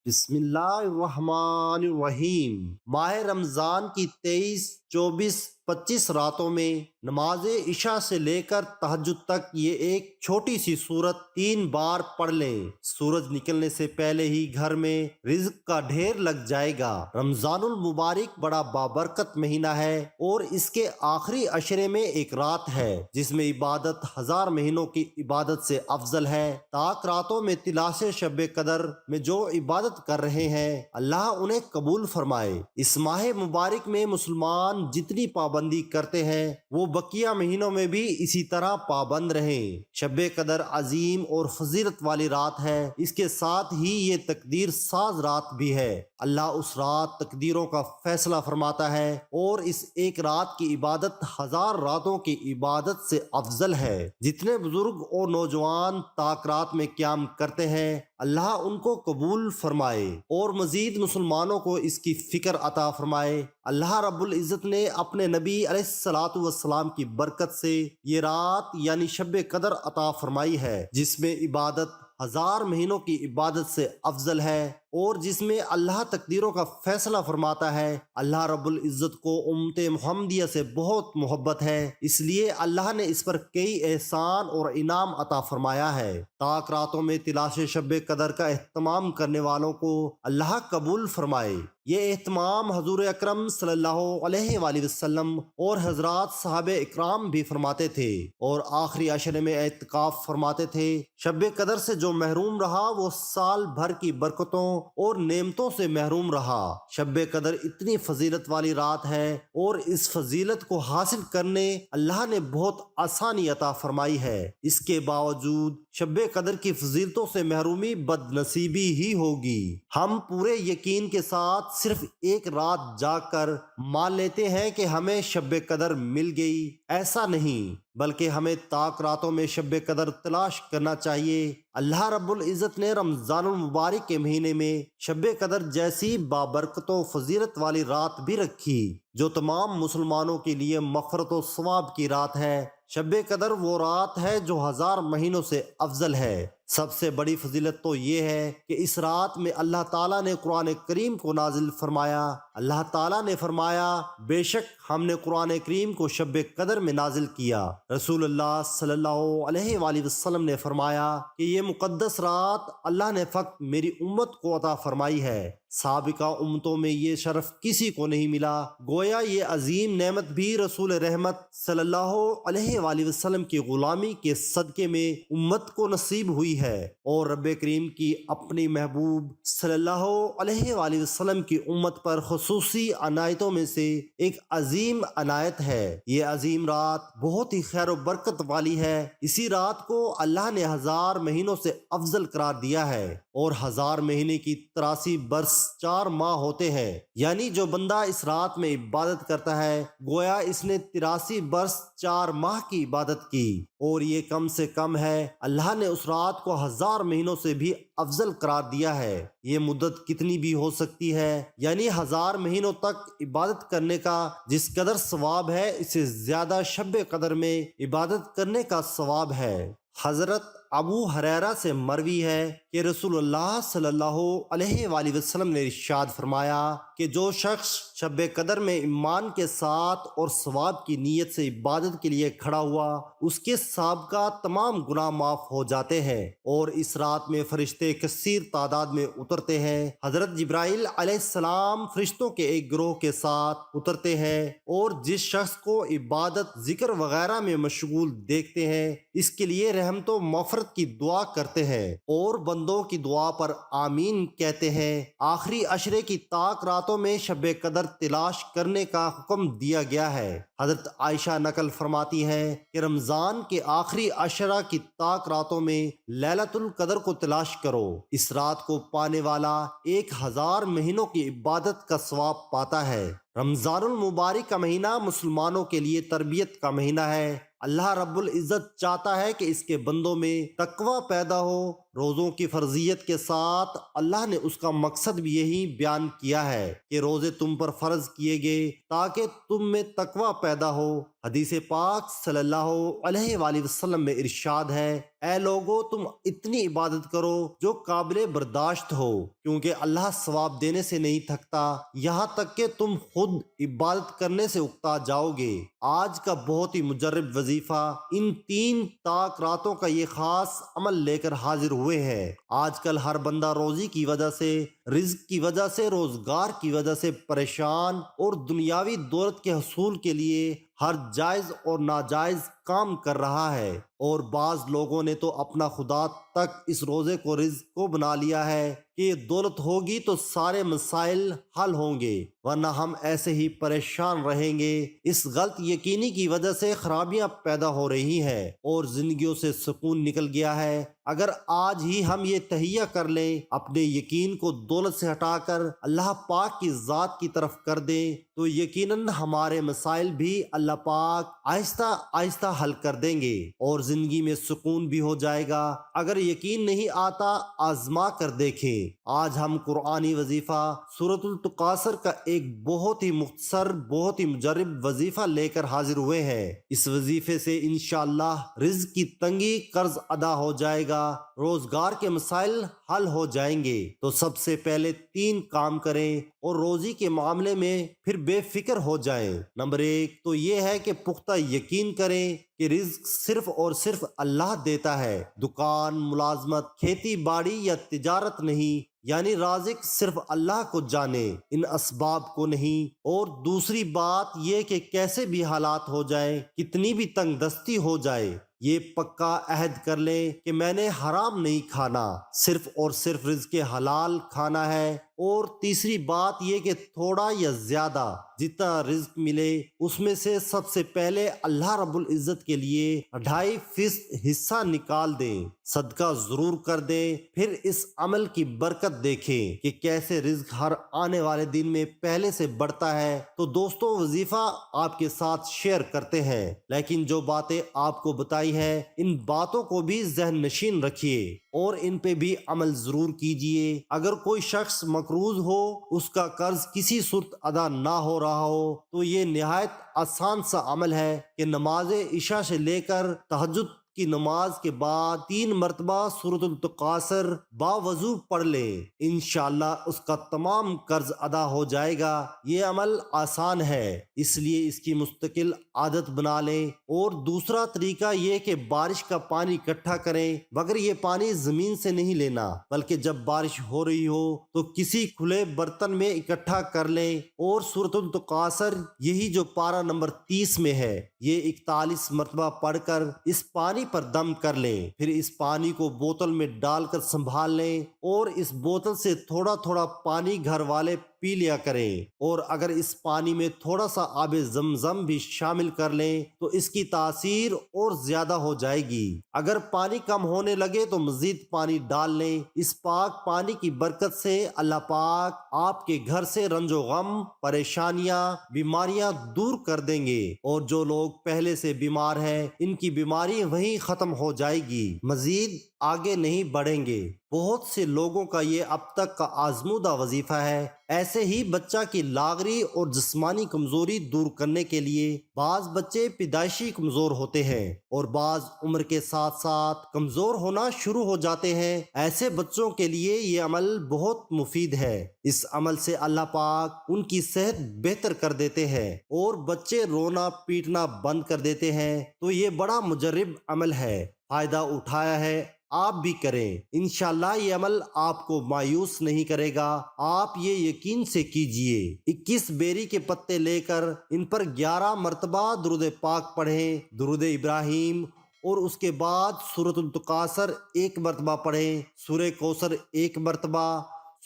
بسم اللہ الرحمن الرحیم۔ ماہ رمضان کی 23، 24، 25 راتوں میں نماز عشاء سے لے کر تہجد تک یہ ایک چھوٹی سی سورت 3 بار پڑھ لیں۔ سورج نکلنے سے پہلے ہی گھر میں رزق کا ڈھیر لگ جائے گا۔ رمضان المبارک بڑا بابرکت مہینہ ہے اور اس کے آخری عشرے میں ایک رات ہے جس میں عبادت 1000 مہینوں کی عبادت سے افضل ہے۔ طاق راتوں میں تلاش شب قدر میں جو عبادت کر رہے ہیں اللہ انہیں قبول فرمائے۔ اس ماہ مبارک میں مسلمان جتنی پابندی کرتے ہیں وہ بقیہ مہینوں میں بھی اسی طرح پابند رہیں۔ شب قدر عظیم اور فضیلت والی رات ہے، اس کے ساتھ ہی یہ تقدیر ساز رات بھی ہے۔ اللہ اس رات تقدیروں کا فیصلہ فرماتا ہے اور اس ایک رات کی عبادت 1000 راتوں کی عبادت سے افضل ہے۔ جتنے بزرگ اور نوجوان طاق رات میں قیام کرتے ہیں اللہ ان کو قبول فرمائے اور مزید مسلمانوں کو اس کی فکر عطا فرمائے۔ اللہ رب العزت نے اپنے نبی علیہ الصلوۃ والسلام کی برکت سے یہ رات یعنی شب قدر عطا فرمائی ہے جس میں عبادت 1000 مہینوں کی عبادت سے افضل ہے اور جس میں اللہ تقدیروں کا فیصلہ فرماتا ہے۔ اللہ رب العزت کو امت محمدیہ سے بہت محبت ہے، اس لیے اللہ نے اس پر کئی احسان اور انعام عطا فرمایا ہے۔ طاق راتوں میں تلاش شب قدر کا اہتمام کرنے والوں کو اللہ قبول فرمائے۔ یہ اہتمام حضور اکرم صلی اللہ علیہ وآلہ وسلم اور حضرات صحابہ اکرام بھی فرماتے تھے اور آخری عشرے میں اعتکاف فرماتے تھے۔ شب قدر سے جو محروم رہا وہ سال بھر کی برکتوں اور نعمتوں سے محروم رہا۔ شب قدر اتنی فضیلت والی رات ہے اور اس فضیلت کو حاصل کرنے اللہ نے بہت آسانی عطا فرمائی ہے۔ اس کے باوجود شب قدر کی فضیلتوں سے محرومی بد نصیبی ہی ہوگی۔ ہم پورے یقین کے ساتھ صرف ایک رات جاگ کر مان لیتے ہیں کہ ہمیں شب قدر مل گئی، ایسا نہیں بلکہ ہمیں طاق راتوں میں شب قدر تلاش کرنا چاہیے۔ اللہ رب العزت نے رمضان المبارک کے مہینے میں شب قدر جیسی بابرکت و فضیلت والی رات بھی رکھی جو تمام مسلمانوں کے لیے مغفرت و ثواب کی رات ہے۔ شب قدر وہ رات ہے جو 1000 مہینوں سے افضل ہے۔ سب سے بڑی فضیلت تو یہ ہے کہ اس رات میں اللہ تعالیٰ نے قرآن کریم کو نازل فرمایا۔ اللہ تعالیٰ نے فرمایا بے شک ہم نے قرآن کریم کو شب قدر میں نازل کیا۔ رسول اللہ صلی اللہ علیہ وآلہ وسلم نے فرمایا کہ یہ مقدس رات اللہ نے فقط میری امت کو عطا فرمائی ہے، سابقہ امتوں میں یہ شرف کسی کو نہیں ملا۔ گویا یہ عظیم نعمت بھی رسول رحمت صلی اللہ علیہ وآلہ وسلم کی غلامی کے صدقے میں امت کو نصیب ہوئی ہے اور رب کریم کی اپنی محبوب صلی اللہ علیہ وآلہ وسلم کی امت پر خصوصی عنایتوں میں سے ایک عظیم عنایت ہے۔ یہ عظیم رات بہت ہی خیر و برکت والی ہے۔ اسی رات کو اللہ نے 1000 مہینوں سے افضل قرار دیا ہے اور 1000 مہینے کی 83 برس 4 ماہ ہوتے ہیں، یعنی جو بندہ اس رات میں عبادت کرتا ہے گویا اس نے 83 برس 4 ماہ کی عبادت کی اور یہ کم سے کم ہے۔ اللہ نے اس رات کو 1000 مہینوں سے بھی افضل قرار دیا ہے۔ یہ مدت کتنی بھی ہو سکتی ہے، یعنی 1000 مہینوں تک عبادت کرنے کا جس قدر ثواب ہے اس سے زیادہ شب قدر میں عبادت کرنے کا ثواب ہے۔ حضرت ابو ہریرہ سے مروی ہے کہ رسول اللہ صلی اللہ علیہ وآلہ وسلم نے ارشاد فرمایا کہ جو شخص شب قدر میں ایمان کے ساتھ اور ثواب کی نیت سے عبادت کے لیے کھڑا ہوا اس کے سابقہ تمام گناہ معاف ہو جاتے ہیں اور اس رات میں فرشتے کثیر تعداد میں اترتے ہیں۔ حضرت جبرائیل علیہ السلام فرشتوں کے ایک گروہ کے ساتھ اترتے ہیں اور جس شخص کو عبادت ذکر وغیرہ میں مشغول دیکھتے ہیں اس کے لیے رحمت و مغفرت کی دعا کرتے ہیں اور بندوں کی دعا پر آمین کہتے ہیں۔ آخری عشرے کی طاق راتوں میں شب قدر تلاش کرنے کا حکم دیا گیا ہے۔ حضرت عائشہ نقل فرماتی ہیں کہ رمضان کے آخری عشرہ کی طاق راتوں میں لیلۃ القدر کو تلاش کرو، اس رات کو پانے والا 1000 مہینوں کی عبادت کا ثواب پاتا ہے۔ رمضان المبارک کا مہینہ مسلمانوں کے لیے تربیت کا مہینہ ہے۔ اللہ رب العزت چاہتا ہے کہ اس کے بندوں میں تقوی پیدا ہو، روزوں کی فرضیت کے ساتھ اللہ نے اس کا مقصد بھی یہی بیان کیا ہے کہ روزے تم پر فرض کیے گئے تاکہ تم میں تقوی پیدا ہو۔ حدیث پاک صلی اللہ علیہ وآلہ وسلم میں ارشاد ہے، اے لوگو تم اتنی عبادت کرو جو قابل برداشت ہو، کیونکہ اللہ ثواب دینے سے نہیں تھکتا یہاں تک کہ تم خود عبادت کرنے سے اکتا جاؤ گے۔ آج کا بہت ہی مجرب وظیفہ ان 3 طاق راتوں کا یہ خاص عمل لے کر حاضر ہوئے ہیں۔ آج کل ہر بندہ روزی کی وجہ سے، رزق کی وجہ سے، روزگار کی وجہ سے پریشان اور دنیاوی دولت کے حصول کے لیے ہر جائز اور ناجائز کام کر رہا ہے، اور بعض لوگوں نے تو اپنا خدا تک اس روزے کو رزق کو بنا لیا ہے کہ یہ دولت ہوگی تو سارے مسائل حل ہوں گے، ورنہ ہم ایسے ہی پریشان رہیں گے۔ اس غلط یقینی کی وجہ سے خرابیاں پیدا ہو رہی ہیں اور زندگیوں سے سکون نکل گیا ہے۔ اگر آج ہی ہم یہ تہیہ کر لیں، اپنے یقین کو دولت سے ہٹا کر اللہ پاک کی ذات کی طرف کر دیں، تو یقیناً ہمارے مسائل بھی اللہ پاک آہستہ آہستہ حل کر دیں گے اور زندگی میں سکون بھی ہو جائے گا۔ اگر یقین نہیں آتا آزما کر دیکھیں۔ آج ہم قرآنی وظیفہ سورۃ التکاثر کا ایک بہت ہی مختصر، بہت ہی مجرب وظیفہ لے کر حاضر ہوئے ہیں۔ اس وظیفے سے انشاءاللہ رزق کی تنگی قرض ادا ہو جائے گا، روزگار کے مسائل حل ہو جائیں گے۔ تو سب سے پہلے 3 کام کریں اور روزی کے معاملے میں پھر بے فکر ہو جائیں۔ نمبر 1 تو یہ ہے کہ پختہ یقین کریں کہ رزق صرف اور صرف اللہ دیتا ہے، دکان، ملازمت، کھیتی باڑی یا تجارت نہیں، یعنی رازق صرف اللہ کو جانے، ان اسباب کو نہیں۔ اور دوسری بات یہ کہ کیسے بھی حالات ہو جائیں، کتنی بھی تنگ دستی ہو جائے، یہ پکا عہد کر لیں کہ میں نے حرام نہیں کھانا، صرف اور صرف رزق حلال کھانا ہے۔ اور تیسری بات یہ کہ تھوڑا یا زیادہ جتنا رزق ملے اس میں سے سب سے پہلے اللہ رب العزت کے لیے 2.5% حصہ نکال دیں، صدقہ ضرور کر دیں۔ پھر اس عمل کی برکت دیکھیں کہ کیسے رزق ہر آنے والے دن میں پہلے سے بڑھتا ہے۔ تو دوستو وظیفہ آپ کے ساتھ شیئر کرتے ہیں، لیکن جو باتیں آپ کو بتائی ہیں ان باتوں کو بھی ذہن نشین رکھیے اور ان پہ بھی عمل ضرور کیجئے۔ اگر کوئی شخص مقروض ہو، اس کا قرض کسی صورت ادا نہ ہو رہا ہو، تو یہ نہایت آسان سا عمل ہے کہ نماز عشاء سے لے کر تہجد کی نماز کے بعد 3 مرتبہ سورۃ التکاثر باوضو پڑھ لیں، انشاءاللہ اس کا تمام قرض ادا ہو جائے گا۔ یہ عمل آسان ہے، اس لیے اس کی مستقل عادت بنا لیں۔ اور دوسرا طریقہ یہ کہ بارش کا پانی اکٹھا کریں، مگر یہ پانی زمین سے نہیں لینا، بلکہ جب بارش ہو رہی ہو تو کسی کھلے برتن میں اکٹھا کر لیں، اور سورۃ التکاثر یہی جو پارہ نمبر 30 میں ہے یہ 41 مرتبہ پڑھ کر اس پانی پر دم کر لیں۔ پھر اس پانی کو بوتل میں ڈال کر سنبھال لیں اور اس بوتل سے تھوڑا تھوڑا پانی گھر والے پی لیا کریں، اور اگر اس پانی میں تھوڑا سا آب زمزم بھی شامل کر لیں تو اس کی تاثیر اور زیادہ ہو جائے گی۔ اگر پانی کم ہونے لگے تو مزید پانی ڈال لیں۔ اس پاک پانی کی برکت سے اللہ پاک آپ کے گھر سے رنج و غم، پریشانیاں، بیماریاں دور کر دیں گے، اور جو لوگ پہلے سے بیمار ہیں ان کی بیماری وہیں ختم ہو جائے گی، مزید آگے نہیں بڑھیں گے۔ بہت سے لوگوں کا یہ اب تک کا آزمودہ وظیفہ ہے۔ ایسے ہی بچہ کی لاغری اور جسمانی کمزوری دور کرنے کے لیے بعض بچے پیدائشی کمزور ہوتے ہیں اور بعض عمر کے ساتھ ساتھ کمزور ہونا شروع ہو جاتے ہیں۔ ایسے بچوں کے لیے یہ عمل بہت مفید ہے۔ اس عمل سے اللہ پاک ان کی صحت بہتر کر دیتے ہیں اور بچے رونا پیٹنا بند کر دیتے ہیں۔ تو یہ بڑا مجرب عمل ہے، فائدہ اٹھایا ہے، آپ بھی کریں، انشاءاللہ یہ عمل آپ کو مایوس نہیں کرے گا۔ آپ یہ یقین سے کیجئے۔ 21 بیری کے پتے لے کر ان پر 11 مرتبہ درود پاک پڑھیں، درود ابراہیم، اور اس کے بعد سورۃ التکاثر 1 مرتبہ پڑھیں، سورہ کوثر 1 مرتبہ،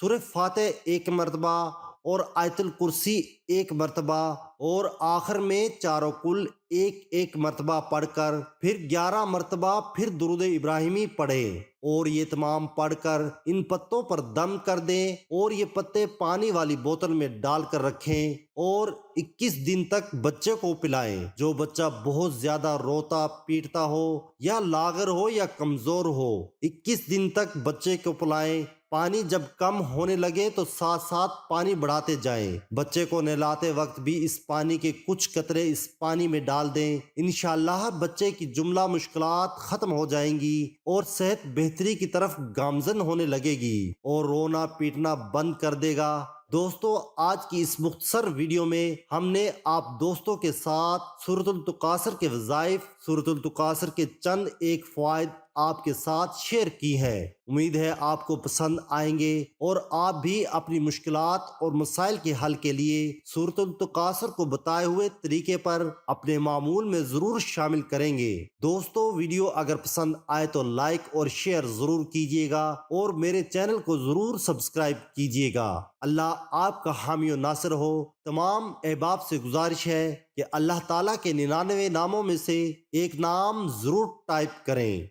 سورہ فاتح 1 مرتبہ، اور آیت الکرسی 1 مرتبہ، اور آخر میں چاروں کل 1 مرتبہ پڑھ کر پھر 11 مرتبہ پھر درود ابراہیمی پڑھیں۔ اور یہ تمام پڑھ کر ان پتوں پر دم کر دیں اور یہ پتے پانی والی بوتل میں ڈال کر رکھیں اور 21 دن تک بچے کو پلائیں۔ جو بچہ بہت زیادہ روتا پیٹتا ہو یا لاغر ہو یا کمزور ہو، 21 دن تک بچے کو پلائیں۔ پانی جب کم ہونے لگے تو ساتھ ساتھ پانی بڑھاتے جائیں۔ بچے کو نہلاتے وقت بھی اس پانی کے کچھ قطرے اس پانی میں ڈال دیں۔ انشاءاللہ بچے کی جملہ مشکلات ختم ہو جائیں گی اور صحت بہتری کی طرف گامزن ہونے لگے گی اور رونا پیٹنا بند کر دے گا۔ دوستو، آج کی اس مختصر ویڈیو میں ہم نے آپ دوستوں کے ساتھ سورۃ التکاثر کے وظائف، سورۃ التکاثر کے چند ایک فوائد آپ کے ساتھ شیئر کی ہیں۔ امید ہے آپ کو پسند آئیں گے اور آپ بھی اپنی مشکلات اور مسائل کے حل کے لیے سورۃ التکاثر کو بتائے ہوئے طریقے پر اپنے معمول میں ضرور شامل کریں گے۔ دوستو، ویڈیو اگر پسند آئے تو لائک اور شیئر ضرور کیجیے گا اور میرے چینل کو ضرور سبسکرائب کیجیے گا۔ اللہ آپ کا حامی و ناصر ہو۔ تمام احباب سے گزارش ہے کہ اللہ تعالیٰ کے 99 ناموں میں سے ایک نام ضرور ٹائپ کریں۔